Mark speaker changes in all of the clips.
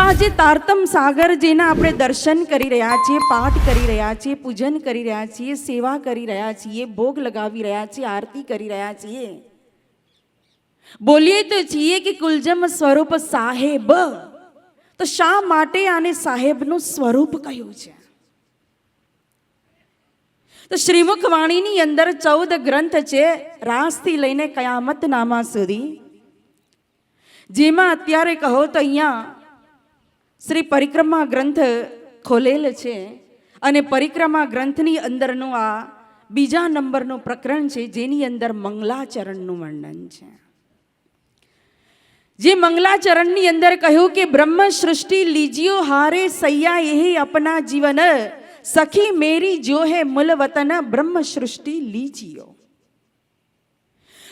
Speaker 1: આજે તારતમ સાગર જેના આપણે દર્શન કરી રહ્યા છીએ, પાઠ કરી રહ્યા છીએ, પૂજન કરી રહ્યા છીએ, સેવા કરી રહ્યા છીએ, ભોગ લગાવી રહ્યા છીએ, આરતી કરી રહ્યા છીએ, બોલીએ તો છીએ કે કુલજમ સ્વરૂપ સાહેબ, તો શા માટે આને સાહેબનું સ્વરૂપ કહ્યું છે? તો શ્રીમુખ વાણીની અંદર 14 ગ્રંથ છે, રાસથી લઈને કયામત નામા સુધી, જેમાં અત્યારે કહો તો અહીંયા શ્રી પરિક્રમા ગ્રંથ ખોલેલ છે અને પરિક્રમા ગ્રંથની અંદરનું આ બીજા નંબરનું પ્રકરણ છે, જેની અંદર મંગલાચરણનું વર્ણન છે. જે મંગલાચરણની અંદર કહ્યું કે બ્રહ્મ સૃષ્ટિ લીજિયો હારે સૈયા એ અપના જીવન, સખી મેરી જો હે મૂલ વતન બ્રહ્મ સૃષ્ટિ લીજિયો.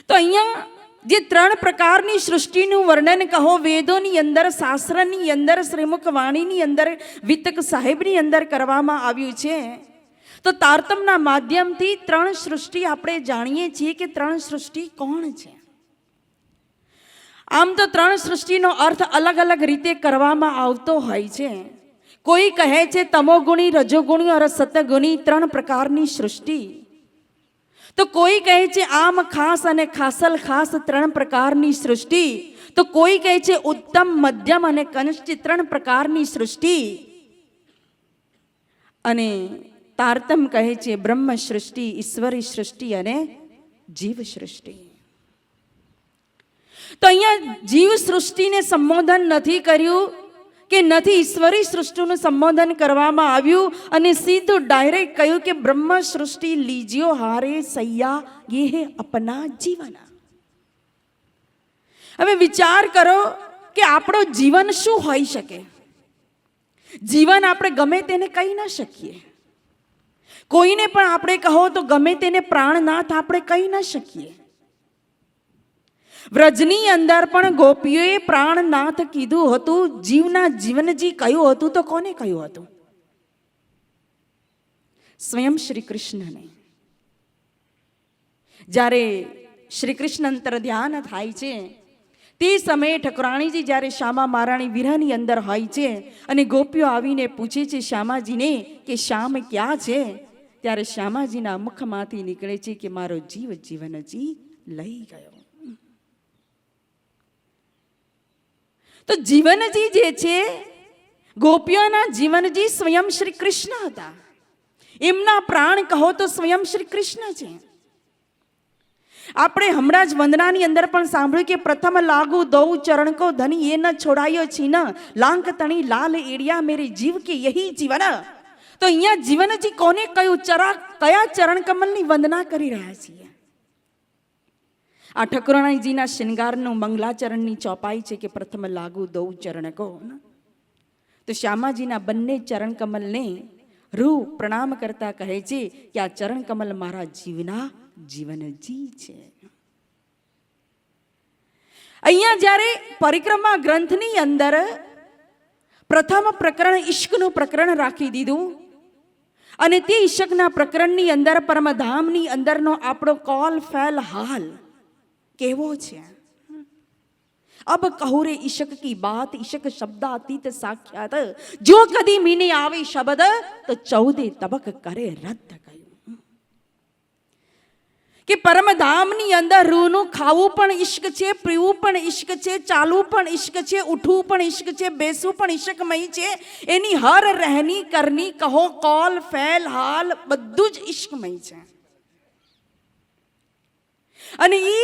Speaker 1: તો અહીંયા જે 3 પ્રકારની સૃષ્ટિનું વર્ણન કહો વેદોની અંદર, શાસ્ત્રની અંદર, શ્રીમુખ વાણીની અંદર, વિતક સાહેબની અંદર કરવામાં આવ્યું છે. તો તારતમના માધ્યમથી 3 સૃષ્ટિ આપણે જાણીએ છીએ કે 3 સૃષ્ટિ કોણ છે. આમ તો 3 સૃષ્ટિનો અર્થ અલગ અલગ રીતે કરવામાં આવતો હોય છે. કોઈ કહે છે તમોગુણી, રજોગુણી અને સતગુણી 3 પ્રકારની સૃષ્ટિ. તો કોઈ કહે છે આમ ખાસ અને ખાસલ ખાસ 3 પ્રકારની સૃષ્ટિ. તો કોઈ કહે છે ઉત્તમ, મધ્યમ અને કનિષ્ઠ 3 પ્રકારની સૃષ્ટિ. અને તારતમ કહે છે બ્રહ્મ સૃષ્ટિ, ઈશ્વરી સૃષ્ટિ અને જીવ સૃષ્ટિ. તો અહીંયા જીવ સૃષ્ટિને સંબોધન નથી કર્યું કે નથી ઈશ્વરી સૃષ્ટિનું સંબોધન કરવામાં આવ્યું અને સીધું ડાયરેક્ટ કહ્યું કે બ્રહ્મ સૃષ્ટિ લીજ્યો હારે સૈયા યે અપના જીવન. હવે વિચાર કરો કે આપણો જીવન શું હોઈ શકે? જીવન આપણે ગમે તેને કહી ન શકીએ. કોઈને પણ આપણે કહો તો ગમે તેને પ્રાણનાથ આપણે કહી ન શકીએ. વ્રજની અંદર પણ ગોપીઓએ પ્રાણનાથ કીધું હતું. જીવના જીવનજી કહ્યું હતું તો કોને કહ્યું હતું? સ્વયં શ્રી કૃષ્ણને. જ્યારે શ્રી કૃષ્ણ અંતર ધ્યાન થાય છે તે સમયે ઠકરાણીજી જ્યારે શ્યામા મહારાણી વિરહની અંદર હોય છે અને ગોપીઓ આવીને પૂછે છે શ્યામાજીને કે શ્યામ ક્યાં છે? ત્યારે શ્યામાજીના મુખમાંથી નીકળે છે કે મારો જીવ જીવનજી લઈ ગયો. તો જીવનજી જે છે, ગોપીઓના જીવનજી સ્વયં શ્રી કૃષ્ણ હતા. એમના પ્રાણ કહો તો સ્વયં શ્રી કૃષ્ણ છે. આપણે હમણાં જ વંદનાની અંદર પણ સાંભળ્યું કે પ્રથમ લાગુ દૌ ચરણ કો ધની એ ન છોડાયો છીન, લાંક તણી લાલ એડિયા મેરે જીવ કે યહી જીવન. તો અહીંયા જીવનજી કોને કયું? કયા ચરણ કમલની વંદના કરી રહ્યા છીએ? આ ઠકરાણીજીના શૃંગારનું મંગલાચરણની ચોપાઈ છે કે પ્રથમ લાગુ દૌ ચરણ કો. તો શ્યામાજીના બંને ચરણ કમલને રૂ પ્રણામ કરતા કહે છે કે આ ચરણ કમલ મારા જીવના જીવનજી છે. અહીંયા જ્યારે પરિક્રમા ગ્રંથની અંદર પ્રથમ પ્રકરણ ઈશ્કનું પ્રકરણ રાખી દીધું અને તે ઈશ્કના પ્રકરણની અંદર પરમધામની અંદરનો આપણો કોલ ફેલ હાલ કેવો છે? અબ કહું રે ઈશક કી બાત, ઈશક શબ્દાતીત સાક્ષાત, જો કદી મીને આવે શબ્દ તો 14 તબક કરે રદ્દ કહ્યું. કે પરમધામની અંદર રૂનું ખાવું પણ ઈશ્ક છે, પીવું પણ ઈશ્ક છે, ચાલવું પણ ઈશ્ક છે, ઉઠવું પણ ઈશ્ક છે, બેસવું પણ ઈશ્કમય છે. એની હર રહેની કરની કહો કોલ ફેલ હાલ બધું જ ઈશ્કમય છે. અને એ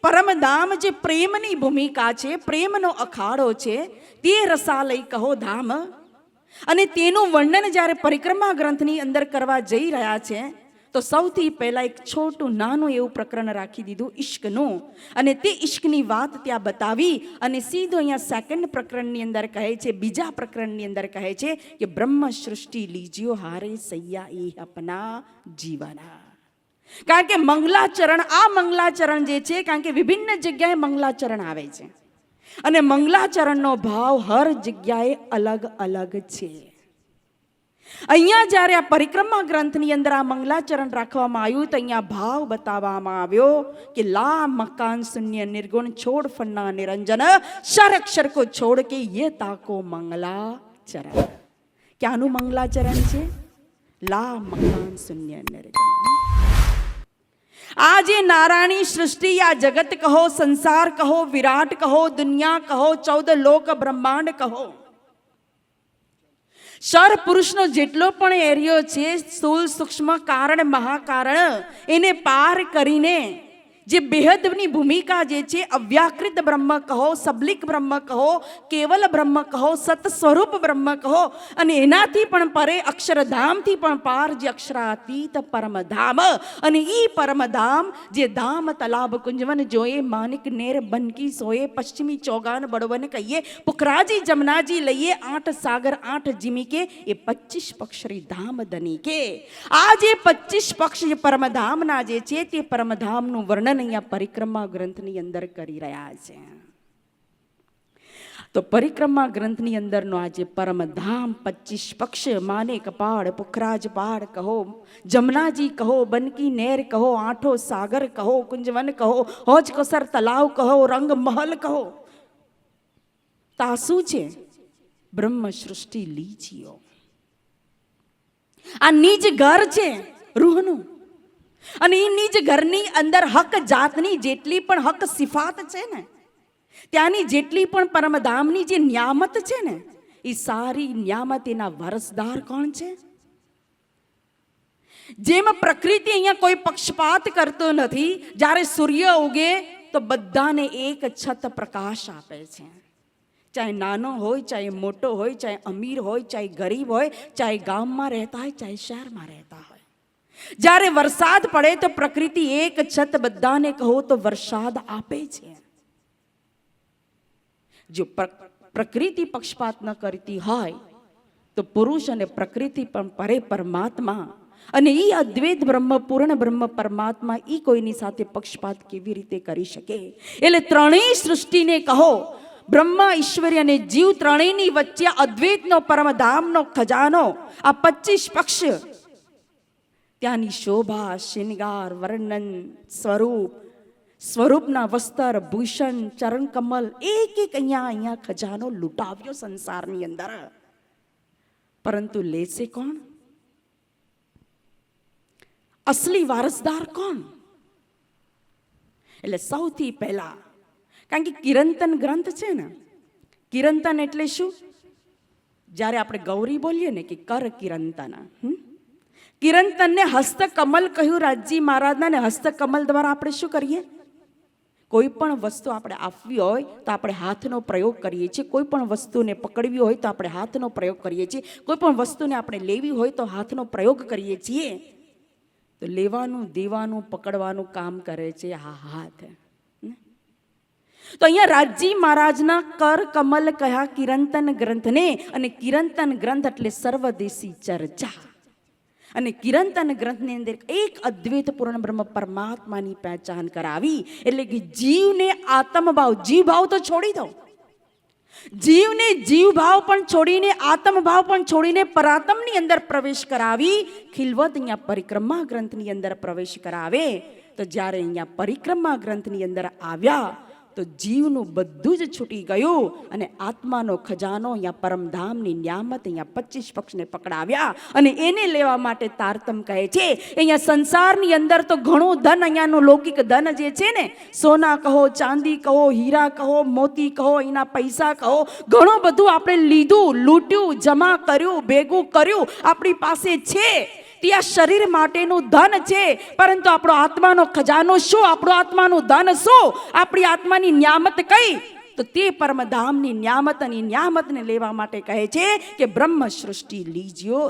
Speaker 1: પરમધામ જે પ્રેમની ભૂમિકા છે, પ્રેમનો અખાડો છે, તે રસાલય કહો ધામ. અને તેનું વર્ણન જ્યારે પરિક્રમા ગ્રંથની અંદર કરવા જઈ રહ્યા છે તો સૌથી પહેલા એક છોટું નાનું એવું પ્રકરણ રાખી દીધું ઈશ્કનું. અને તે ઈશ્કની વાત ત્યાં બતાવી અને સીધું અહીંયા સેકન્ડ પ્રકરણની અંદર કહે છે, બીજા પ્રકરણની અંદર કહે છે કે બ્રહ્મ સૃષ્ટિ લીજ્યો હારે સૈયા એ અપના જીવના. કારણ કે મંગલાચરણ, આ મંગલાચરણ જે છે, કારણ કે વિભિન્ન જગ્યાએ મંગલાચરણ આવે છે અને મંગલાચરણનો ભાવ હર જગ્યાએ અલગ અલગ છે. અહીંયા જ્યારે આ પરિક્રમા ગ્રંથની અંદર આ મંગલાચરણ રાખવામાં આવ્યું તો અહીંયા ભાવ બતાવવામાં આવ્યો કે લા મકાન શૂન્ય નિર્ગુણ છોડ ફન્ના નિરંજન શર અક્ષર કો છોડ કે યે તાકો મંગલાચરણ. ક્યાંનું મંગલાચરણ છે? લા મકાન શૂન્ય નિર્ગુણ. આ જે નારાયણી સૃષ્ટિ, આ જગત કહો, સંસાર કહો, વિરાટ કહો, દુનિયા કહો, 14 લોક બ્રહ્માંડ કહો, સર પુરુષનો જેટલો પણ એરિયો છે, સ્થૂલ સૂક્ષ્મ કારણ મહાકારણ, એને પાર કરીને જે બેહદની ભૂમિકા જે છે, અવ્યાકૃત બ્રહ્મ કહો, સબલિક બ્રહ્મ કહો, કેવલ બ્રહ્મ કહો, સત સ્વરૂપ બ્રહ્મ કહો, અને એનાથી પણ પરે અક્ષરધામથી પણ પાર જે અક્ષરાતીત પરમધામ, અને ઈ પરમધામ જે ધામ તલાબ કુંજવન જોએ, માનિક નેર બનકી સોએ, પશ્ચિમી ચોગાન બળવન કહીએ, પુખરાજી જમનાજી લઈએ, 8 સાગર 8 જીમી કે એ 25 પક્ષરી ધામ દની કે. આ જે 25 પક્ષ જે પરમધામના જે છે તે પરમધામનું વર્ણન અહીંયા પરિક્રમા ગ્રંથની અંદર કરી રહ્યા છે. તો પરિક્રમા ગ્રંથની અંદરનો આ જે પરમધામ 25 પક્ષ, માનેક પહાડ, પુખરાજ પહાડ કહો, જમનાજી કહો, બનકી નેર કહો, 8 સાગર કહો, કુંજવન કહો, હોજ કોસર તલાવ કહો, રંગ મહલ કહો, તા શું છે? બ્રહ્મ સૃષ્ટિ લીજીઓ. આ નિજ ઘર છે રૂહનું, અને એ નિજ ઘરની અંદર હક જાતની જેટલી પણ હક સિફાત છે ને, ત્યાંની જેટલી પણ પરમધામની જે ન્યામત છે ને, એ સારી ન્યામત એના વારસદાર કોણ છે? જેમ પ્રકૃતિ અહીંયા કોઈ પક્ષપાત કરતો નથી. જ્યારે સૂર્ય ઉગે તો બધાને એક છત પ્રકાશ આપે છે, ચાહે નાનો હોય, ચાહે મોટો હોય, ચાહે અમીર હોય, ચાહે ગરીબ હોય, ચાહે ગામમાં રહેતા હોય, ચાહે શહેરમાં રહેતા હોય. જ્યારે વરસાદ પડે તો પ્રકૃતિ એક છત બધાને કહો તો વરસાદ આપે છે. જો પ્રકૃતિ પક્ષપાત ન કરતી હોય તો પુરુષ અને પ્રકૃતિ પણ પરે પરમાત્મા, અને ઈ અદ્વૈત બ્રહ્મ, પૂર્ણ બ્રહ્મ પરમાત્મા, ઈ કોઈની સાથે પક્ષપાત કેવી રીતે કરી શકે? એટલે ત્રણેય સૃષ્ટિને કહો, બ્રહ્મ, ઈશ્વરી અને જીવ, ત્રણેયની વચ્ચે અદ્વૈતનો પરમધામનો ખજાનો, આ 25 પક્ષ, ત્યાંની શોભા, શિંગાર, વર્ણન, સ્વરૂપના વસ્ત્ર, ભૂષણ, ચરણ કમલ, એક એક અહીંયા ખજાનો લૂંટાવ્યો સંસારની અંદર. પરંતુ લેશે કોણ? અસલી વારસદાર કોણ? એટલે સૌથી પહેલા, કારણ કે કિરંતન ગ્રંથ છે ને, કિરંતન એટલે શું? જ્યારે આપણે ગૌરી બોલીએ ને કે કર કિરંતન, કિરંતનને હસ્તકમલ કહ્યું રાજજી મહારાજના. ને હસ્તકમલ દ્વારા આપણે શું કરીએ? કોઈ પણ વસ્તુ આપણે આપવી હોય તો આપણે હાથનો પ્રયોગ કરીએ છીએ. કોઈ પણ વસ્તુને પકડવી હોય તો આપણે હાથનો પ્રયોગ કરીએ છીએ. કોઈ પણ વસ્તુને આપણે લેવી હોય તો હાથનો પ્રયોગ કરીએ છીએ. તો લેવાનું, દેવાનું, પકડવાનું કામ કરે છે આ હાથ. તો અહીંયા રાજજી મહારાજના કર કમલ કહ્યા કિરંતન ગ્રંથને, અને કિરંતન ગ્રંથ એટલે સર્વદેશી ચર્ચા. અને કિરંતન ગ્રંથની અંદર એક અદ્વૈત પૂર્ણ બ્રહ્મ પરમાત્માની પહેચાન કરાવી. એટલે કે જીવને આત્મભાવ, જીવભાવ તો છોડી દો, જીવને જીવભાવ પણ છોડીને, આત્મભાવ પણ છોડીને પરાત્મની અંદર પ્રવેશ કરાવી. ખિલવત અહીંયા પરિક્રમા ગ્રંથની અંદર પ્રવેશ કરાવે. તો જ્યારે અહીંયા પરિક્રમા ગ્રંથની અંદર આવ્યા તો જીવનું બધું જ છૂટી ગયું, અને આત્માનો ખજાનો અહીંયા પરમધામની ન્યામત અહીંયા 25 પક્ષને પકડાવ્યા, અને એને લેવા માટે તારતમ કહે છે. અહીંયા સંસારની અંદર તો ઘણું ધન, અહીંયાનું લૌકિક ધન જે છે ને, સોના કહો, ચાંદી કહો, હીરા કહો, મોતી કહો, એના પૈસા કહો, ઘણું બધું આપણે લીધું, લૂંટ્યું, જમા કર્યું, ભેગું કર્યું, આપણી પાસે છે. તે આ શરીર માટેનું ધન છે, પરંતુ આપણો આત્માનો ખજાનો શું? આપણો આત્માનું ધન શું? આપણી આત્માની ન્યામત કઈ? તો તે પરમધામની ન્યામત, અને ન્યામતને લેવા માટે કહે છે કે બ્રહ્મ સૃષ્ટિ લીજ્યો,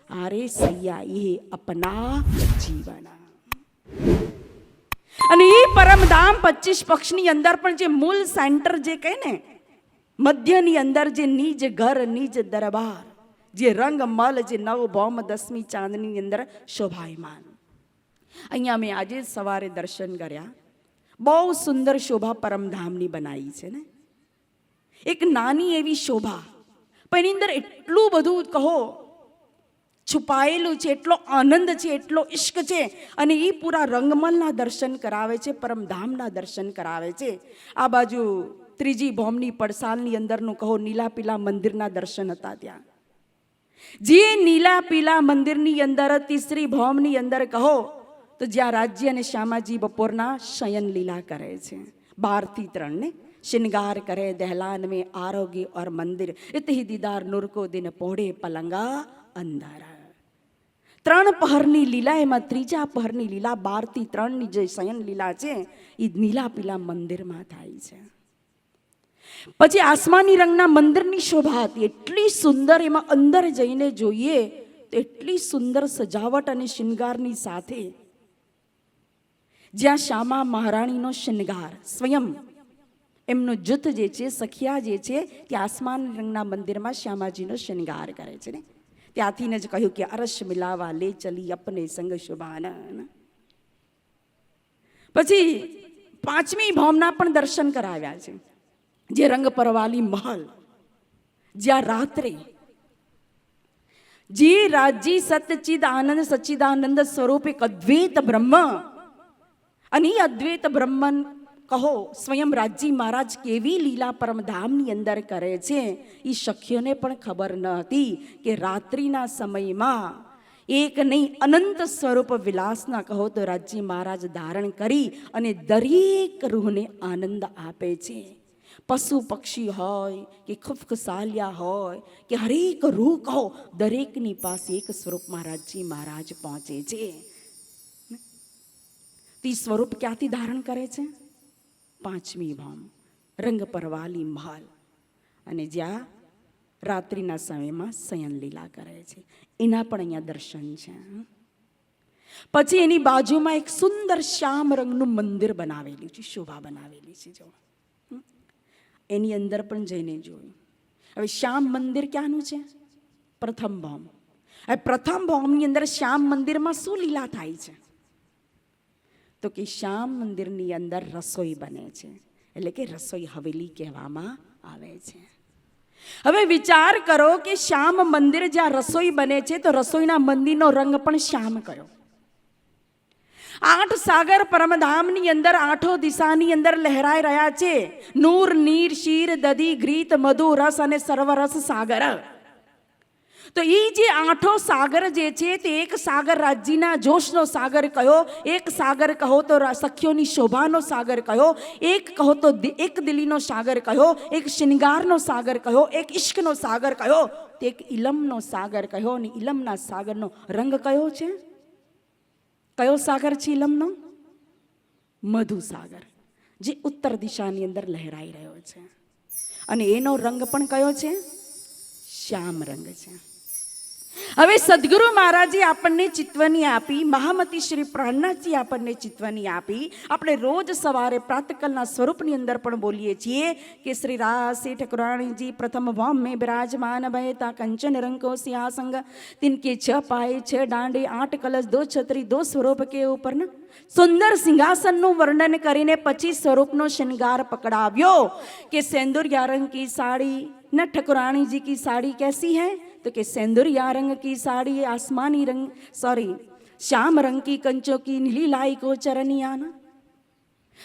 Speaker 1: આરે સૈયા એ અપના જીવન. અને એ પરમધામ 25 પક્ષની અંદર પણ જે મૂળ સેન્ટર જે કહે ને, મધ્યની અંદર જે નિજ ઘર, નિજ દરબાર, જે રંગ મલ, જે નવ ભૌમ 10મી ચાંદની અંદર શોભાયમાન. અહીંયા મેં આજે સવારે દર્શન કર્યા. બહુ સુંદર શોભા પરમધામની બનાવી છે ને, એક નાની એવી શોભા, પણ એની અંદર એટલું બધું કહો છુપાયેલું છે, એટલો આનંદ છે, એટલો ઇશ્ક છે. અને એ પૂરા રંગમલના દર્શન કરાવે છે, પરમધામના દર્શન કરાવે છે. આ બાજુ ત્રીજી ભૌમની પડસાલની અંદરનું કહો નીલા પીલા મંદિરના દર્શન હતા ત્યાં. જે નીલા પીલા મંદિરની અંદર તીસરી ભૌમની અંદર કહો તો જ્યાં રાજ્ય અને શ્યામાજી બપોરના શયન લીલા કરે છે. 12 થી 3 ને श्रृंगार करे दहलान में आरोग्य और मंदिर इतही दीदार नूर को दिन पोड़े पलंगा अंदर. 3 પહરની લીલા, એમાં ત્રીજા પહરની લીલા 12 થી 3 ની જે શયન લીલા છે એ નીલા પીલા મંદિરમાં થાય છે. પછી આસમાની રંગના મંદિરની શોભા હતી એટલી સુંદર, એમાં અંદર જઈને જોઈએ તો એટલી સુંદર સજાવટ અને શૃંગારની સાથે, જ્યાં શ્યામા મહારાણીનો શૃંગાર સ્વયં એમનો જૂથ જે છે, સખિયા જે છે, તે આસમાન રંગના મંદિરમાં શ્યામાજીનો શૃંગાર કરે છે ને. ત્યાંથી જ કહ્યું કે અરશ મિલાવા લે ચલી અપને સંગ શુભાન. પછી 5મી ભૌમના પણ દર્શન કરાવ્યા છે, જે રંગ પરવાલી મહલ, જ્યાં રાત્રે જે રાજી સતચિદ આનંદ સચ્ચિદાનંદ સ્વરૂપ એક અદ્વૈત બ્રહ્મ, અને એ અદ્વૈત બ્રહ્મન કહો સ્વયં રાજજી મહારાજ કેવી લીલા પરમધામની અંદર કરે છે, એ સખીઓને પણ ખબર ન હતી કે રાત્રિના સમયમાં એક નહીં અનંત સ્વરૂપ વિલાસના કહો તો રાજજી મહારાજ ધારણ કરી અને દરેક રૂહને આનંદ આપે છે. પશુ પક્ષી હોય કે ખુફખસાલિયા હોય કે હરેક રૂહ કહો, દરેકની પાસે એક સ્વરૂપમાં રાજજી મહારાજ પહોંચે છે. તે સ્વરૂપ ક્યાંથી ધારણ કરે છે? 5મી ભૌમ રંગ પરવાલી મહલ, અને જ્યાં રાત્રિના સમયમાં શયન લીલા કરે છે, એના પણ અહીંયા દર્શન છે. પછી એની બાજુમાં એક સુંદર શ્યામ રંગનું મંદિર બનાવેલું છે, શોભા બનાવેલી છે. જો એની અંદર પણ જઈને જોયું. હવે શ્યામ મંદિર ક્યાંનું છે? પ્રથમ ભૌમ. હવે પ્રથમ ભૌમની અંદર શ્યામ મંદિરમાં શું લીલા થાય છે? તો કે શ્યામ મંદિરની અંદર રસોઈ બને છે, એટલે કે રસોઈ હવેલી કહેવામાં આવે છે. હવે વિચાર કરો કે શ્યામ મંદિર જ્યાં રસોઈ બને છે, તો રસોઈના મંદિરનો રંગ પણ શ્યામ કયો? 8 સાગર પરમધામની અંદર 8 દિશાની અંદર લહેરાઈ રહ્યા છે. નૂર નીર શીર દધી ઘ્રીત મધુ રસ અને સર્વરસ સાગર. તો એ જે 8 સાગર જે છે તે એક સાગર રાજ્યના જોશનો સાગર કયો, એક સાગર કહો તો સખીઓની શોભાનો સાગર કયો, એક કહો તો એક દિલીનો સાગર કયો, એક શૃંગારનો સાગર કયો, એક ઇશ્કનો સાગર કયો, તો એક ઇલમનો સાગર કયો. અને ઇલમના સાગરનો રંગ કયો છે? કયો સાગર છે ઇલમનો? મધુ સાગર, જે ઉત્તર દિશાની અંદર લહેરાઈ રહ્યો છે. અને એનો રંગ પણ કયો છે? શ્યામ રંગ છે. હવે સદગુરુ મહારાજે આપણને ચિતવણી આપી, મહામતી શ્રી પ્રાણનાથજી આપણને ચિતવણી આપી. આપણે રોજ સવારે પ્રાતકાલના સ્વરૂપની અંદર પણ બોલીએ છીએ કે શ્રી રાસે ઠકરાણીજી પ્રથમ ભૌમ में विराजमान भयता कंचन रंग को सिंहासंग तिनके 6 पाए 6 डांडे 8 कलश 2 छतरी 2 स्वरूप के ऊपर न સુંદર સિંહાસનનું વર્ણન કરીને પછી સ્વરૂપનો શૃંગાર પકડાવ્યો કે સેંદુરિયા રંગ કી સાડી न ठकुरानी जी की साड़ी कैसी है? तो कि सेंदुरिया रंग की साड़ी आसमानी रंग श्याम रंग की कंचों की नीली लाई को चरनियाना.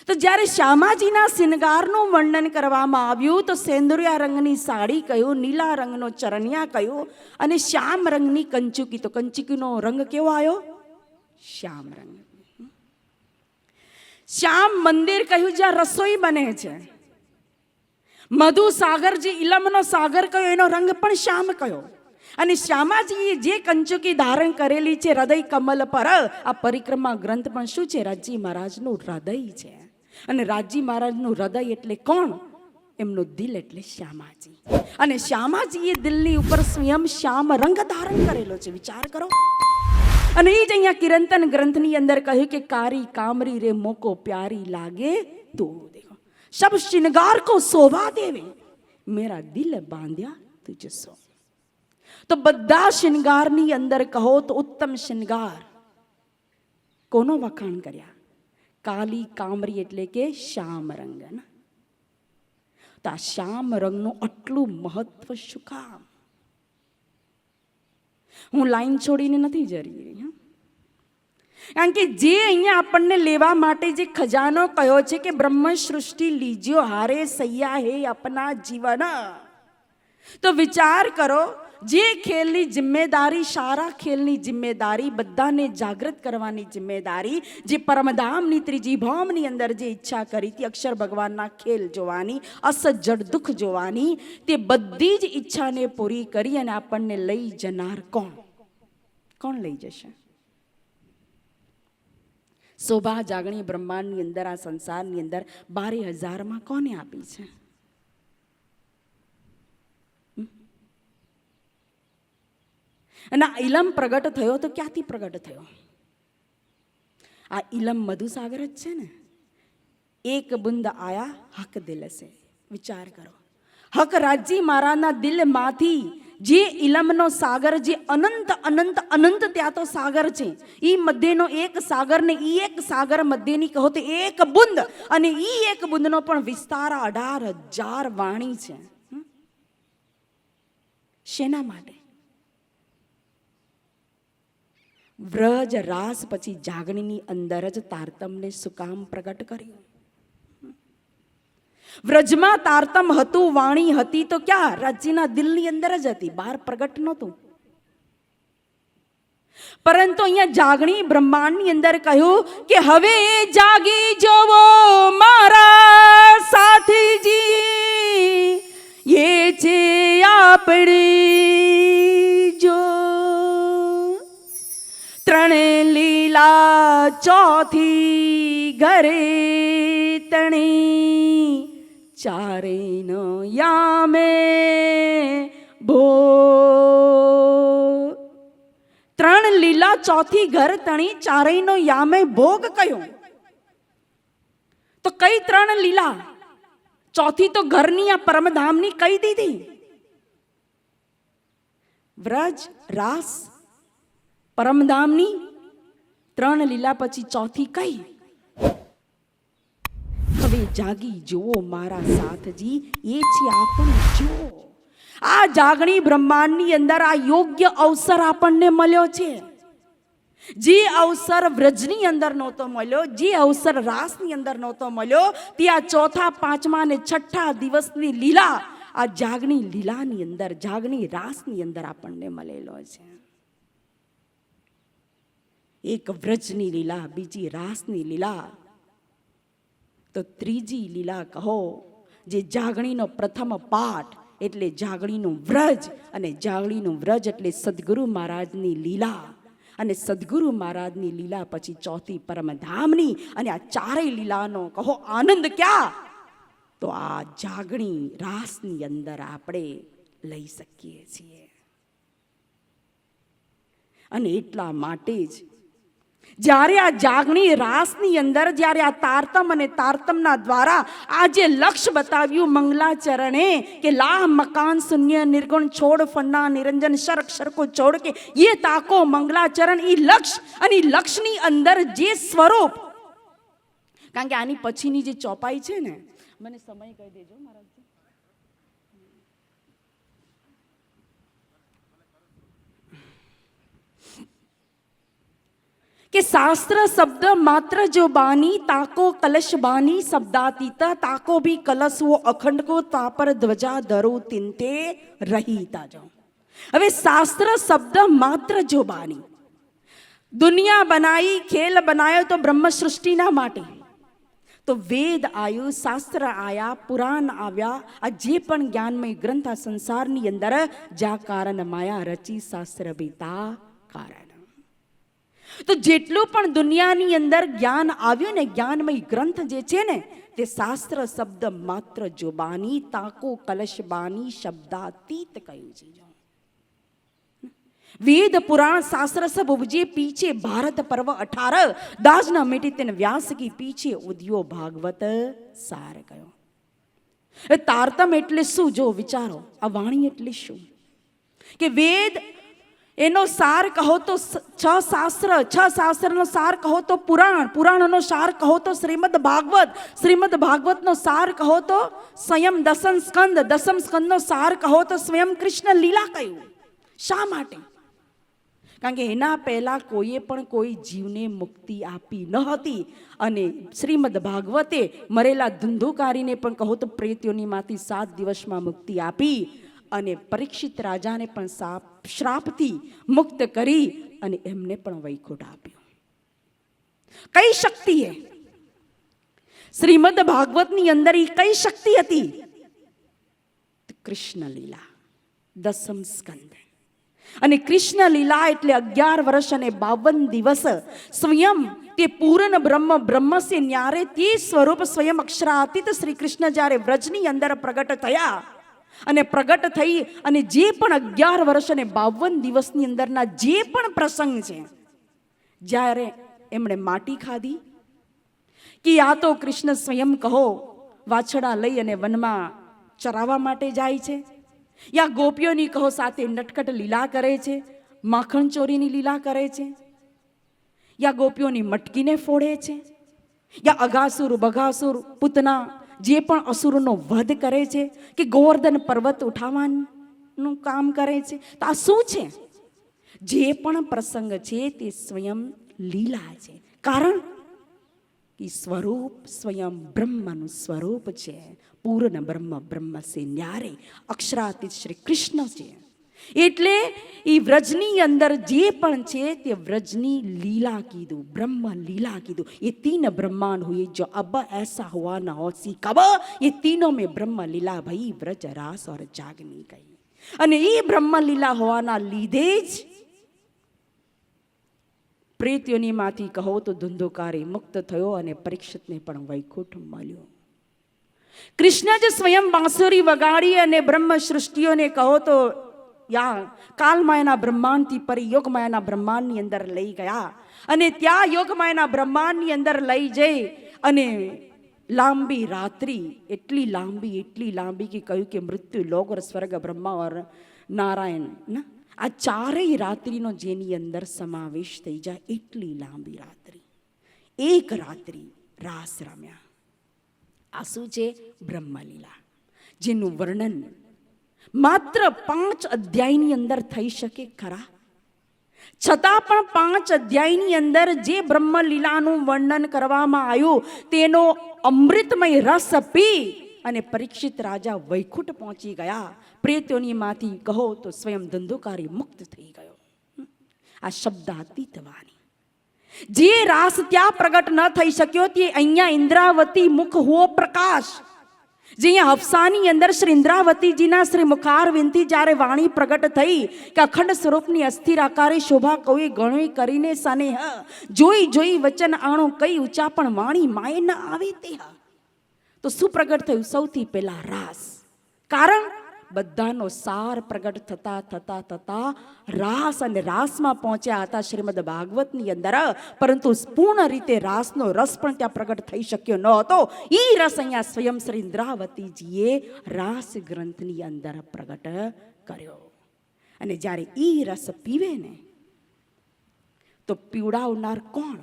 Speaker 1: તો જ્યારે શ્યામાજીના શૃંગારનું વર્ણન કરવામાં આવ્યું તો સેંદુરિયા રંગની સાડી કહ્યું, નીલા રંગનો ચરનિયા કહ્યું, અને શ્યામ રંગની કંચુકી. તો કંચુકીનો રંગ કેવો આવ્યો? શ્યામ રંગ. શ્યામ મંદિર કહ્યું જ્યાં રસોઈ બને છે. મધુ સાગર જે ઇલમનો સાગર કયો, એનો રંગ પણ શ્યામ કયો. અને શ્યામાજીએ જે કંચુકી ધારણ કરેલી છે હૃદય કમલ પર, આ પરિક્રમા ગ્રંથ પણ શું છે? રાજજી મહારાજનું હૃદય છે. અને રાજજી મહારાજનું હૃદય એટલે કોણ? એમનું દિલ એટલે શ્યામાજી. અને શ્યામાજીએ દિલની ઉપર સ્વયં શ્યામ રંગ ધારણ કરેલો છે. વિચાર કરો. અને એ જ અહીંયા કિરંતન ગ્રંથની અંદર કહ્યું કે કારી કામરી રે મોકો પ્યારી લાગે તો દેખો सब श्रृंगार को शोभा देवे मेरा दिल बांध्या तुझसो. તો બધા શ્રૃંગારની અંદર કહો તો ઉત્તમ શ્રૃંગાર કોનો વખાણ કર્યા? કાલી કામરી એટલે કે શ્યામ રંગ. તો આ શ્યામ રંગનું આટલું મહત્વ શું કામ? હું લાઈન છોડીને નથી જઈ રહી, કારણ કે જે અહીંયા આપણને લેવા માટે જે ખજાનો કયો છે કે બ્રહ્મ સૃષ્ટિ લીજ્યો હારે સૈયા હે અપના જીવન, તો વિચાર કરો, જે ખેલની જિમ્મેદારી, સારા ખેલની જિમ્મેદારી, બધાને જાગૃત કરવાની જિમ્મેદારી, જે પરમધામની ત્રીજી ભૌમની અંદર જે ઈચ્છા કરી હતી અક્ષર ભગવાનના ખેલ જોવાની, અસજ્જડ દુઃખ જોવાની, તે બધી જ ઈચ્છાને પૂરી કરી અને આપણને લઈ જનાર કોણ? કોણ લઈ જશે? શોભા જાગણી બ્રહ્માંડની અંદર, આ સંસારની અંદર 12,000માં કોને આપી છે? અને આ ઇલમ પ્રગટ થયો તો ક્યાંથી પ્રગટ થયો? આ ઇલમ મધુસાગર જ છે ને. એક બુંદ આયા હક દિલ સે. વિચાર કરો, હક રાજી મહારાજના દિલમાંથી જે ઇલમનો સાગર, જે અનંત અનંત અનંત ત્યાં તો સાગર છે, એ મધ્યનો એક સાગર ને ઈ એક સાગર મધ્યની કહો તો એક બુંદ, અને ઈ એક બુંદનો પણ વિસ્તાર 18,000 વાણી છે. શેના માટે? વ્રજ રાસ પછી જાગણીની અંદર જ તારતમને શું કામ પ્રગટ કર્યું? વ્રજમાં તારતમ હતું, વાણી હતી, તો ક્યાં? રાજ્યના દિલની અંદર જ હતી, બહાર પ્રગટ નહોતું. પરંતુ અહીંયા જાગણી બ્રહ્માંડની અંદર કહ્યું કે હવે જાગી જવો મારા સાથીજી, એ છે આપણી જો. ત્રણ લીલા ચોથી ઘરે તણી, ચારે નો યામે ભો. ત્રણ લીલા ચોથી ઘર તણી, ચારેય નો યામે ભોગ કયો? તો કઈ ત્રણ લીલા? ચોથી તો ઘરની, આ પરમધામની કઈ દીધી? વ્રજ રાસ પરમધામની ત્રણ લીલા પછી ચોથી કઈ? હવે જાગી જુઓ મારા સાથજી, એ છે આપણ જો. આ જાગણી બ્રહ્માંડની અંદર આ યોગ્ય અવસર આપણને મળ્યો છે. જે અવસર વ્રજની અંદર નહોતો મળ્યો, જે અવસર રાસની અંદર નહોતો મળ્યો, ત્યાં ચોથા, પાંચમા અને છઠ્ઠા દિવસની લીલા આ જાગણી લીલાની અંદર, જાગણી રાસની અંદર આપણને મળેલો છે. એક વ્રજની લીલા, બીજી રાસની લીલા, તો ત્રીજી લીલા કહો જે જાગણીનો પ્રથમ પાઠ એટલે જાગણીનું વ્રજ, અને જાગણીનું વ્રજ એટલે સદગુરુ મહારાજની લીલા, અને સદગુરુ મહારાજની લીલા પછી ચોથી પરમધામની. અને આ ચારેય લીલાનો કહો આનંદ ક્યાં? તો આ જાગણી રાસની અંદર આપણે લઈ શકીએ છીએ. અને એટલા માટે જ જ્યારે આ જાગણી રાસની અંદર, જ્યારે આ તારતમ અને તારતમના દ્વારા આ જે લક્ષ્ય બતાવ્યું મંગલાચરણે કે લાહ મકાન શૂન્ય નિર્ગુણ છોડ ફન્ના નિરંજન શર અક્ષર કો છોડ કે ये તાકો મંગલાચરણ, ઈ લક્ષ્ય, અને ઈ લક્ષ્યની અંદર જે સ્વરૂપ, કારણ કે આની પછીની જે ચોપાઈ છે ને, મને સમય કહી દેજો મારા, कि शास्त्र शब्द मात्र जो बानी, ताको कलश बानी शब्दातीता, ताको भी कलश वो अखंड को, तापर ध्वजा धरो तिनते रहीता जाओ. હવે શાસ્ત્ર શબ્દ માત્ર જો બાની, દુનિયા બનાવી, ખેલ બનાવ્યો તો બ્રહ્મ સૃષ્ટિના માટે, તો વેદ આવ્યું, શાસ્ત્ર આયા, પુરાણ આવ્યા, આ જે પણ જ્ઞાનમય ગ્રંથ આ સંસારની અંદર, જ્યાં કારણ માયા રચી શાસ્ત્ર બીતા કારણ. તો જેટલું પણ દુનિયાની અંદર જ્ઞાન આવ્યું ને, જ્ઞાનમય ગ્રંથ જે છે ને, તે શાસ્ત્ર શબ્દ માત્ર જો બાની, તાકો કલશ બાની શબ્દાતીત કહ્યું છે. वेद पुराण शास्त्र सब उपजे पीछे, भारत पर्व 18 दास न मिटी तेन व्यास की पीछे, उद्यो भागवत सार कयो. तारतम એટલે શું? જો વિચારો, આ વાણી એટલે શું? કે વેદ એનો સાર કહો તો છ શાસ્ત્રનો સાર કહો તો પુરાણ, પુરાણનો સાર કહો તો શ્રીમદ ભાગવતનો સાર કહો તો સ્વયં દસમ સ્કંદનો સાર કહો તો સ્વયં કૃષ્ણ લીલા કહ્યું. શા માટે? કારણ કે એના પહેલાં કોઈએ પણ કોઈ જીવને મુક્તિ આપી ન હતી. અને શ્રીમદ ભાગવતે મરેલા ધુંધુકારીને પણ કહો તો પ્રેત્યોનીમાંથી 7 દિવસમાં મુક્તિ આપી અને પરીક્ષિત રાજાને પણ શ્રાપથી મુક્ત કરી અને એમને પણ વૈકુંઠ આપ્યું. કઈ શક્તિએ? શ્રીમદ ભાગવતની અંદર કઈ શક્તિ હતી? કૃષ્ણ લીલા, દસમ સ્કંદ. અને કૃષ્ણ લીલા એટલે 11 વર્ષ અને 52 દિવસ સ્વયં તે પૂર્ણ બ્રહ્મ સે ન્યારે તે સ્વરૂપ સ્વયં અક્ષરાતીત શ્રી કૃષ્ણ જ્યારે વ્રજની અંદર પ્રગટ થયા અને પ્રગટ થઈ અને જે પણ 11 વર્ષ અને 52 દિવસની અંદરના જે પણ પ્રસંગ છે, જ્યારે એમણે માટી ખાધી કે આ તો કૃષ્ણ સ્વયં કહો વાછડા લઈ અને વનમાં ચરાવવા માટે જાય છે, યા ગોપીઓની કહો સાથે નટકટ લીલા કરે છે, માખણ ચોરીની લીલા કરે છે, યા ગોપીઓની મટકીને ફોડે છે, યા અગાસુર બગાસુર પૂતના જે પણ અસુરનો વધ કરે છે, કે ગોવર્ધન પર્વત ઉઠાવવાનું કામ કરે છે. તો આ શું છે? જે પણ પ્રસંગ છે તે સ્વયં લીલા છે. કારણ કે સ્વરૂપ સ્વયં બ્રહ્મનું સ્વરૂપ છે. પૂર્ણ બ્રહ્મ સે ન્યારે અક્ષરાતીત શ્રી કૃષ્ણ છે. એટલે એ વ્રજની અંદર જે પણ છે તે વ્રજની લીલા કીધું, બ્રહ્મ લીલા કીધું. ये 3 ब्रह्मांड हुए जो अब ऐसा हुआ न हो सी कब, ये तीनों में ब्रह्म લીલા ભઈ વ્રજ રાસ और જાગની ગઈ. અને એ બ્રહ્મ લીલા હોવાના લીધે જ પ્રેત્યોનીમાંથી કહો તો ધુંધુકારી મુક્ત થયો અને પરીક્ષિતને પણ વૈકુંઠ મળ્યો. કૃષ્ણ જ સ્વયં બાંસુરી વગાડી અને બ્રહ્મ સૃષ્ટિઓને કહો તો યા કાલમાયાના બ્રહ્માંડથી પરી યોગમાયાના બ્રહ્માંડની અંદર લઈ ગયા અને ત્યાં યોગમાયાના બ્રહ્માંડની અંદર લઈ જઈ અને લાંબી રાત્રિ, એટલી લાંબી કે કહ્યું કે મૃત્યુ લોક ઓર સ્વર્ગ બ્રહ્મા ઓર નારાયણ ના આ ચારેય રાત્રિનો જેની અંદર સમાવેશ થઈ જાય એટલી લાંબી રાત્રિ. એક રાત્રિ રાસ રમ્યા. આ શું છે? બ્રહ્મલીલા, જેનું વર્ણન માત્ર 5 અધ્યાયની અંદર થઈ શકે ખરા? છતાં પણ 5 અધ્યાયની અંદર જે બ્રહ્મલીલાનું વર્ણન કરવામાં આવ્યું તેનો અમૃતમય રસ પી અને પરીક્ષિત રાજા વૈકુંઠ પહોંચી ગયા. પ્રેત્યોનીમાંથી કહો તો સ્વયં ધંધુકારી મુક્ત થઈ ગયો. આ શબ્દાતીત વાણી. જે રાસ ત્યાં પ્રગટ ન થઈ શક્યો તે અહીંયા ઇન્દ્રાવતી મુખ હો પ્રકાશ. જે અહીંયા હફસાની અંદર શ્રી ઇન્દ્રાવતીજીના શ્રી મુખારવિંદથી જ્યારે વાણી પ્રગટ થઈ કે અખંડ સ્વરૂપની અસ્થિર આકારે શોભા કવિ ગણવી કરીને સનેહ જોઈ વચન આણો કઈ ઊંચા પણ વાણી માય ન આવે તે. તો શું પ્રગટ થયું? સૌથી પહેલા રાસ. કારણ બધાનો સાર પ્રગટ થતા રાસ અને રાસમાં પહોંચ્યા હતા શ્રીમદ ભાગવતની અંદર. પરંતુ પૂર્ણ રીતે રાસનો રસ પણ ત્યાં પ્રગટ થઈ શક્યો ન હતો. એ રસ અહીંયા સ્વયં શ્રી ઇન્દ્રાવતીજીએ રાસ ગ્રંથની અંદર પ્રગટ કર્યો. અને જ્યારે એ રસ પીવે ને તો પીવડાવનાર કોણ?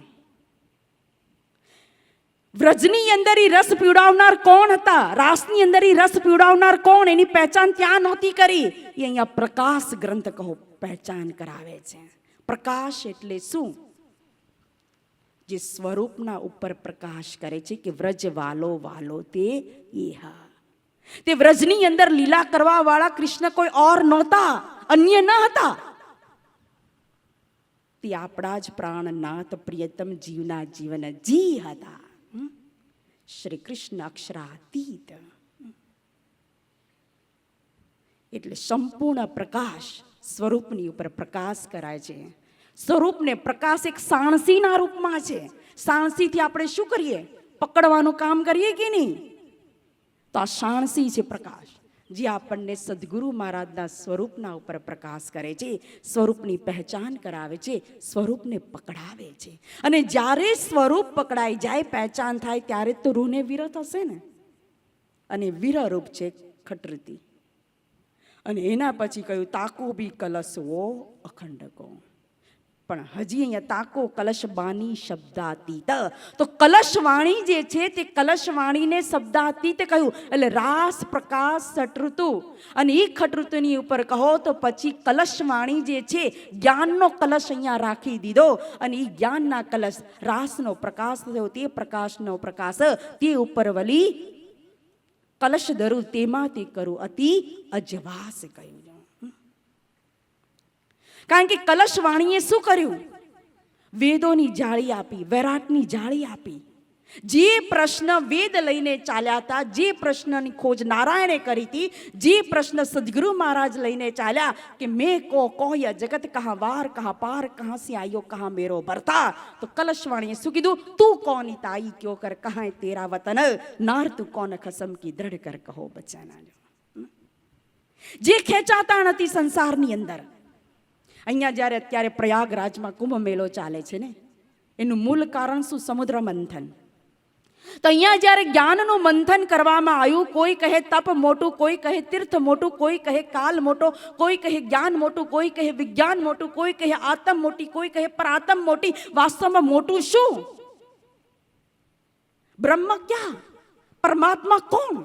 Speaker 1: વ્રજની અંદર એ રસ પીવડાવનાર કોણ હતા? રાસની અંદર એ રસ પીવડાવનાર કોણ? એની પહેચાન ત્યાં નહોતી કરી. એ અહીંયા પ્રકાશ ગ્રંથ કહો પહેચાન કરાવે છે. પ્રકાશ એટલે શું? જે સ્વરૂપના ઉપર પ્રકાશ કરે છે કે વ્રજ વાલો તે એહા. તે વ્રજની અંદર લીલા કરવા વાળા કૃષ્ણ કોઈ ઓર નહોતા, અન્ય ન હતા. તે આપણા જ પ્રાણનાથ પ્રિયતમ જીવના જીવન જી હતા. શ્રી કૃષ્ણ અક્ષરાતીત. એટલે સંપૂર્ણ પ્રકાશ સ્વરૂપની ઉપર પ્રકાશ કરાય છે. સ્વરૂપને પ્રકાશ એક સાણસીના રૂપમાં છે. સાણસીથી આપણે શું કરીએ? પકડવાનું કામ કરીએ કે નહીં? તો આ સાણસી છે પ્રકાશ, જે આપણને સદગુરુ મહારાજના સ્વરૂપના ઉપર પ્રકાશ કરે છે, સ્વરૂપની પહેચાન કરાવે છે, સ્વરૂપને પકડાવે છે. અને જ્યારે સ્વરૂપ પકડાઈ જાય, પહેચાન થાય, ત્યારે તો રૂને વીર થશે ને. અને વીર રૂપ છે ખટરતી. અને એના પછી કહ્યું તાકુ બી કલસવો અખંડકો. પણ હજી અહીંયા તાકો કલશબાની શબ્દાતીત. તો કલશવાણી જે છે તે કલશવાણીને શબ્દાતીત કહ્યું. એટલે રાસ પ્રકાશ સટઋતુ અને એ ખટઋતુની ઉપર કહો તો પછી કલશવાણી જે છે જ્ઞાનનો કલશ અહીંયા રાખી દીધો. અને એ જ્ઞાનના કલશ રાસનો પ્રકાશ થયો, તે પ્રકાશનો પ્રકાશ તે ઉપર વળી કલશ ધરું તેમાંથી કરું અતિ અજવાસ કહ્યું. કારણ કે કલશવાણીએ શું કર્યું? વેદોની જાળી આપી, વૈરાટની જાળી આપી. જે પ્રશ્ન વેદ લઈને ચાલ્યા હતા, જે પ્રશ્નની ખોજ નારાયણે કરી હતી, જે પ્રશ્ન સદગુરુ મહારાજ લઈને ચાલ્યા કે મેં કો ય જગત કહા વાર કહા પાર કહા સે આયો કહા મેરો ભરતા. તો કલશવાણીએ શું કીધું? તું કોની તાઈ ક્યો કર કહા તેરા વતન નાર તું કોન ખસમ કી દ્રઢ કર કહો બચાના. જે ખેંચાતા નથી સંસારની અંદર. અહીંયા જ્યારે અત્યારે પ્રયાગરાજમાં કુંભ મેળો ચાલે છે ને, એનું મૂળ કારણ શું? સમુદ્ર મંથન. તો અહીંયા જ્યારે જ્ઞાનનું મંથન કરવામાં આવ્યું, કોઈ કહે તપ મોટું, કોઈ કહે તીર્થ મોટું, કોઈ કહે કાલ મોટો, કોઈ કહે જ્ઞાન મોટું, કોઈ કહે વિજ્ઞાન મોટું, કોઈ કહે આત્મ મોટી, કોઈ કહે પરાત્મ મોટી. વાસ્તવમાં મોટું શું? બ્રહ્મ ક્યાં? પરમાત્મા કોણ?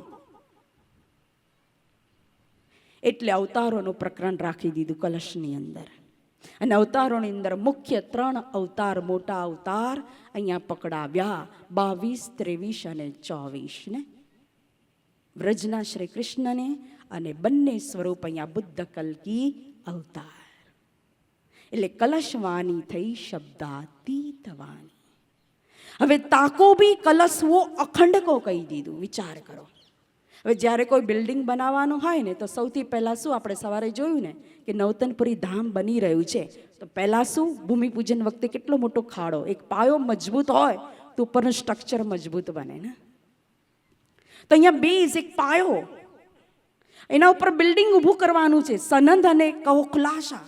Speaker 1: એટલે અવતારોનું પ્રકરણ રાખી દીધું કલશની અંદર. અને અવતારોની અંદર મુખ્ય 3 અવતાર, મોટા અવતાર અહીંયા પકડાવ્યા. 22, 23 અને 24 ને વ્રજના શ્રી કૃષ્ણને અને બંને સ્વરૂપ અહીંયા બુદ્ધ કલ્કી અવતાર. એટલે કલશવાણી થઈ શબ્દાતીત વાણી. હવે તાકો બી કલશવો અખંડકો કહી દીધું. વિચાર કરો. હવે જ્યારે કોઈ બિલ્ડિંગ બનાવવાનું હોય ને તો સૌથી પહેલાં શું આપણે સવારે જોયું ને કે નવતનપુરી ધામ બની રહ્યું છે. તો પહેલાં શું? ભૂમિપૂજન વખતે કેટલો મોટો ખાડો, એક પાયો મજબૂત હોય તો ઉપરનું સ્ટ્રક્ચર મજબૂત બને ને. તો અહીંયા બેઝ, એક પાયો, એના ઉપર બિલ્ડિંગ ઊભું કરવાનું છે. સનંદ અને કહો ખુલાસા,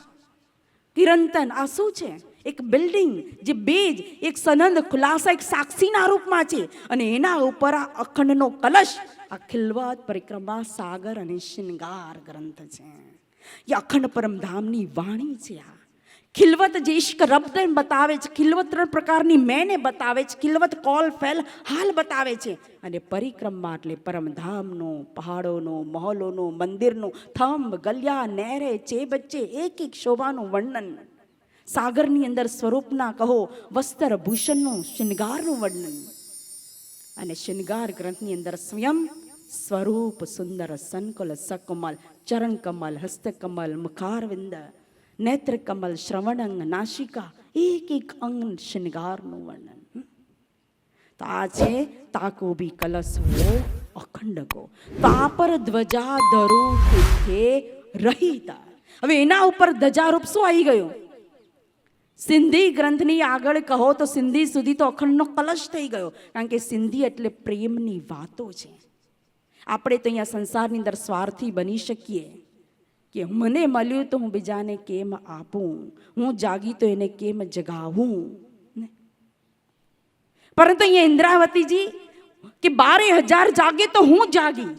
Speaker 1: કિરંતન, આ શું છે? એક બિલ્ડિંગ, જે બેજ, એક સનંદ ખુલાસા, એક સાક્ષીના રૂપમાં છે. અને એના ઉપર આ અખંડનો કલશ, આ ખિલવત પરિક્રમા સાગર અને શૃંગાર ગ્રંથ છે. એ અખંડ પરમધામની વાણી છે. આ ખિલવત જે ઇશ્ક રબ્દ બતાવે છે, ખિલવત 3 પ્રકારની મેને બતાવે છે, ખિલવત કોલ ફેલ હાલ બતાવે છે. અને પરિક્રમા એટલે પરમધામનું, પહાડોનું, મહોલોનું, મંદિરનું, થંભ, ગલિયા, નહેરે, ચેબચ્ચે એક એક શોભાનું વર્ણન. સાગરની અંદર સ્વરૂપના કહો વસ્ત્ર ભૂષણનું, શૃંગારનું વર્ણન. અને શૃંગાર ગ્રંથની અંદર સ્વયં સ્વરૂપ સુંદર સંકુલ સકમલ, ચરણ કમલ, હસ્ત કમલ, મુખારવિંદ, નેત્ર કમલ, શ્રવણંગ, નાસિકા, એક એક અંગ શૃંગારનું વર્ણન. તો આ છે તાકો બી કલશવો અખંડકો. તાપર ધ્વજા ધરું તીર્થે રહિતા. હવે એના ઉપર ધજારૂપ શું આવી ગયું? સિંધી ગ્રંથની આગળ કહો તો સિંધી સુધી તો અખંડનો કલશ થઈ ગયો. કારણ કે સિંધી એટલે પ્રેમની વાતો છે. આપણે તો અહીંયા સંસારની અંદર સ્વાર્થી બની શકીએ કે મને મળ્યું તો હું બીજાને કેમ આપું, હું જાગી તો એને કેમ જગાવું. પરંતુ અહીંયા ઇન્દ્રાવતીજી કે 12,000 જાગે તો હું જાગી.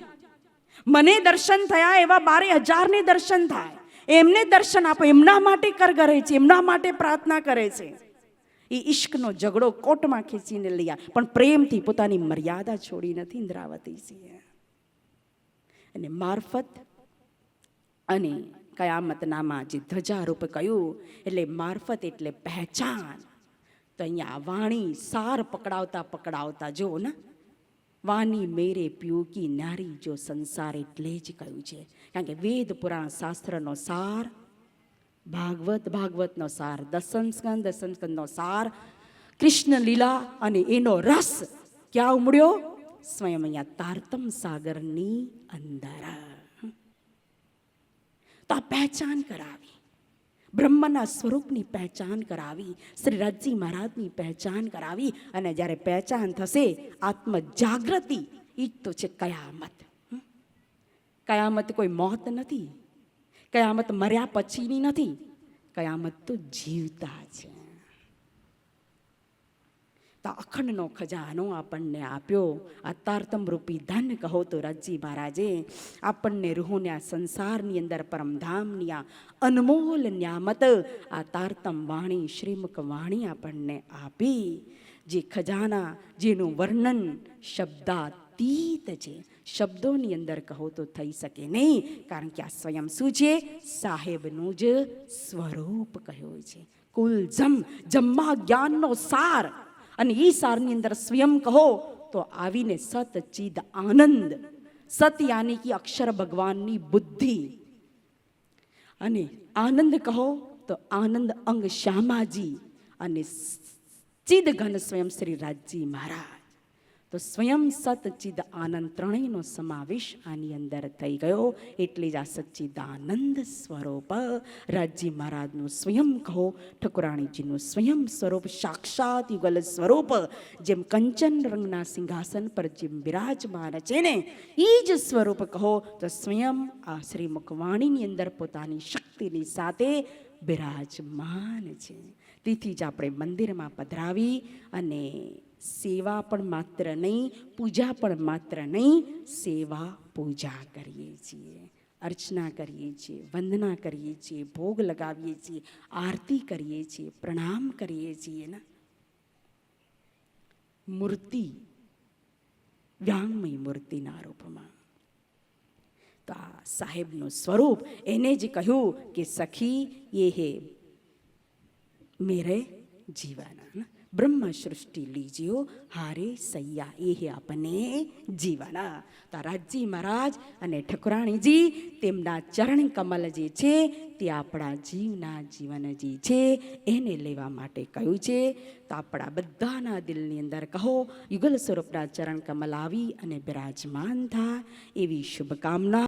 Speaker 1: મને દર્શન થયા એવા 12,000 ને દર્શન થાય. એમને દર્શન આપો, એમના માટે કર કરે છે, એમના માટે પ્રાર્થના કરે છે. એ ઈશ્કનો ઝઘડો કોર્ટમાં ખેંચીને લઈ પણ પ્રેમથી પોતાની મર્યાદા છોડી નથી ઇન્દ્રાવતીજીએ. અને મારફત અને કયામતનામાં જે ધ્વજારૂપ કહ્યું એટલે મારફત એટલે પહેચાન. તો અહીંયા વાણી સાર પકડાવતા પકડાવતા જો ને, વાની મેરે પ્યોકી નારી જો સંસાર એટલે જ કહ્યું છે. કારણ કે વેદ પુરાણ શાસ્ત્રનો સાર, ભાગવતનો સાર, દસમ સ્કંદનો સાર, કૃષ્ણ લીલા અને એનો રસ ક્યાં ઉમડ્યો? સ્વયં અહીંયા તારતમ સાગરની અંદર. તો આ પહેચાન કરાવી, બ્રહ્મના સ્વરૂપની પહેચાન કરાવી, શ્રી રાજજી મહારાજની પહેચાન કરાવી. અને જ્યારે પહેચાન થશે આત્મ જાગૃતિ, એ તો છે કયામત. કયામત કોઈ મોત નથી, કયામત મર્યા પછીની નથી, કયામત તો જીવતા છે. તો અખંડનો ખજાનો આપણને આપ્યો. આ તારતમ રૂપી ધન કહો તો રાજી મહારાજે આપણને રૂહોને આ સંસારની અંદર પરમધામની આ અનમોલ ન્યામત આ તારતમ વાણી શ્રીમુખ વાણી આપણને આપી. જે ખજાના જેનું વર્ણન શબ્દાતીત છે, શબ્દોની અંદર કહો તો થઈ શકે નહીં, કારણ કે આ સ્વયં શું છે? સાહેબનું જ સ્વરૂપ કહ્યું છે. કુલ જમ્મા જ્ઞાનનો સાર, અને એ સારની અંદર સ્વયં કહો તો આવીને સતચિદ આનંદ. સત યાની કે અક્ષર ભગવાનની બુદ્ધિ, અને આનંદ કહો તો આનંદ અંગ શ્યામાજી, અને ચિદ ઘન સ્વયં શ્રી રાજજી મહારાજ. તો સ્વયં સતચિદ આનંદ ત્રણેયનો સમાવેશ આની અંદર થઈ ગયો. એટલે જ આ સચ્ચિદાનંદ સ્વરૂપ રાજજી મહારાજનું સ્વયં કહો, ઠકુરાણીજીનું સ્વયં સ્વરૂપ, સાક્ષાત યુગલ સ્વરૂપ, જેમ કંચન રંગના સિંહાસન પર જેમ બિરાજમાન છે ને, એ જ સ્વરૂપ કહો તો સ્વયં આ શ્રી મુખવાણીની અંદર પોતાની શક્તિની સાથે બિરાજમાન છે. તેથી જ આપણે મંદિરમાં પધરાવી અને સેવા પણ માત્ર નહીં, પૂજા પણ માત્ર નહીં, સેવા પૂજા કરીએ છીએ, અર્ચના કરીએ છીએ, વંદના કરીએ છીએ, ભોગ લગાવીએ છીએ, આરતી કરીએ છીએ, પ્રણામ કરીએ છીએ ને. મૂર્તિ વ્યાંગમય મૂર્તિના રૂપમાં તો આ સાહેબનું સ્વરૂપ, એને જ કહ્યું કે સખી એ હે મેરે જીવન, બ્રહ્મ સૃષ્ટિ લીજ્યો હારે સૈયા એ હે આપને જીવન. તો રાજજી મહારાજ અને ઠકુરાણીજી તેમના ચરણ કમલ જે છે તે આપણા જીવના જીવન જે છે એને લેવા માટે કહ્યું છે. તો આપણા બધાના દિલની અંદર કહો યુગલ સ્વરૂપના ચરણ કમલ આવી અને બિરાજમાન થાય એવી શુભકામના.